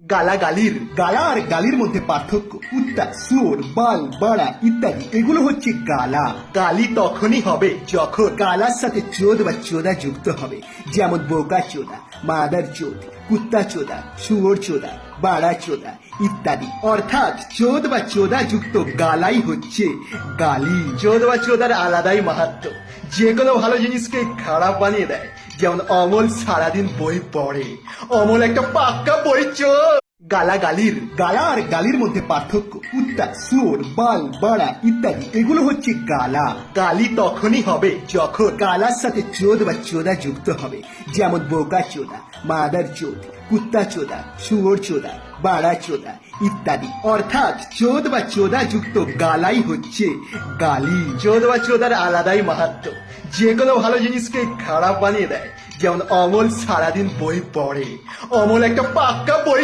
গালাগালির গালা আর গালির মধ্যে পার্থক্য। কুত্তা, শুয়োর, বাল, বাড়া ইত্যাদি এগুলো হচ্ছে গালা। গালি তখনই হবে যখন গালার সাথে চোদ বা চোদা যুক্ত হবে। যেমন বোকা চোদা, মাদার চোদ, কুত্তা চোদা, শুয়োর চোদা, বাড়া চোদা ইত্যাদি। অর্থাৎ চোদ বা চোদা যুক্ত গালাই হচ্ছে গালি। চোদ বা চোদার আলাদাই মাহাত্ম্য, যে কোনো ভালো জিনিসকে খারাপ বানিয়ে দেয়। যেমন অমল সারাদিন বই পড়ে, অমল একটা পাক্কা বই চোর। গালাগালির গালা আর গালির মধ্যে পার্থক্য। কুত্তা, শুয়োর, বাল, বাড়া ইত্যাদি এগুলো হচ্ছে গালা। গালি তখনই হবে যখন গালার সাথে চোদ বা চোদা যুক্ত হবে। যেমন বোকা চোদা, মাদার চোদ, কুত্তা চোদা, শুয়োর চোদা, বাড়া চোদা ইত্যাদি। অর্থাৎ চোদ বা চোদা যুক্ত গালাই হচ্ছে গালি। চোদ বা চোদার আলাদাই মাহাত্ম্য, যে কোনো ভালো জিনিসকে খারাপ বানিয়ে দেয়। যেমন অমল সারাদিন বই পড়ে, অমল একটা পাক্কা বই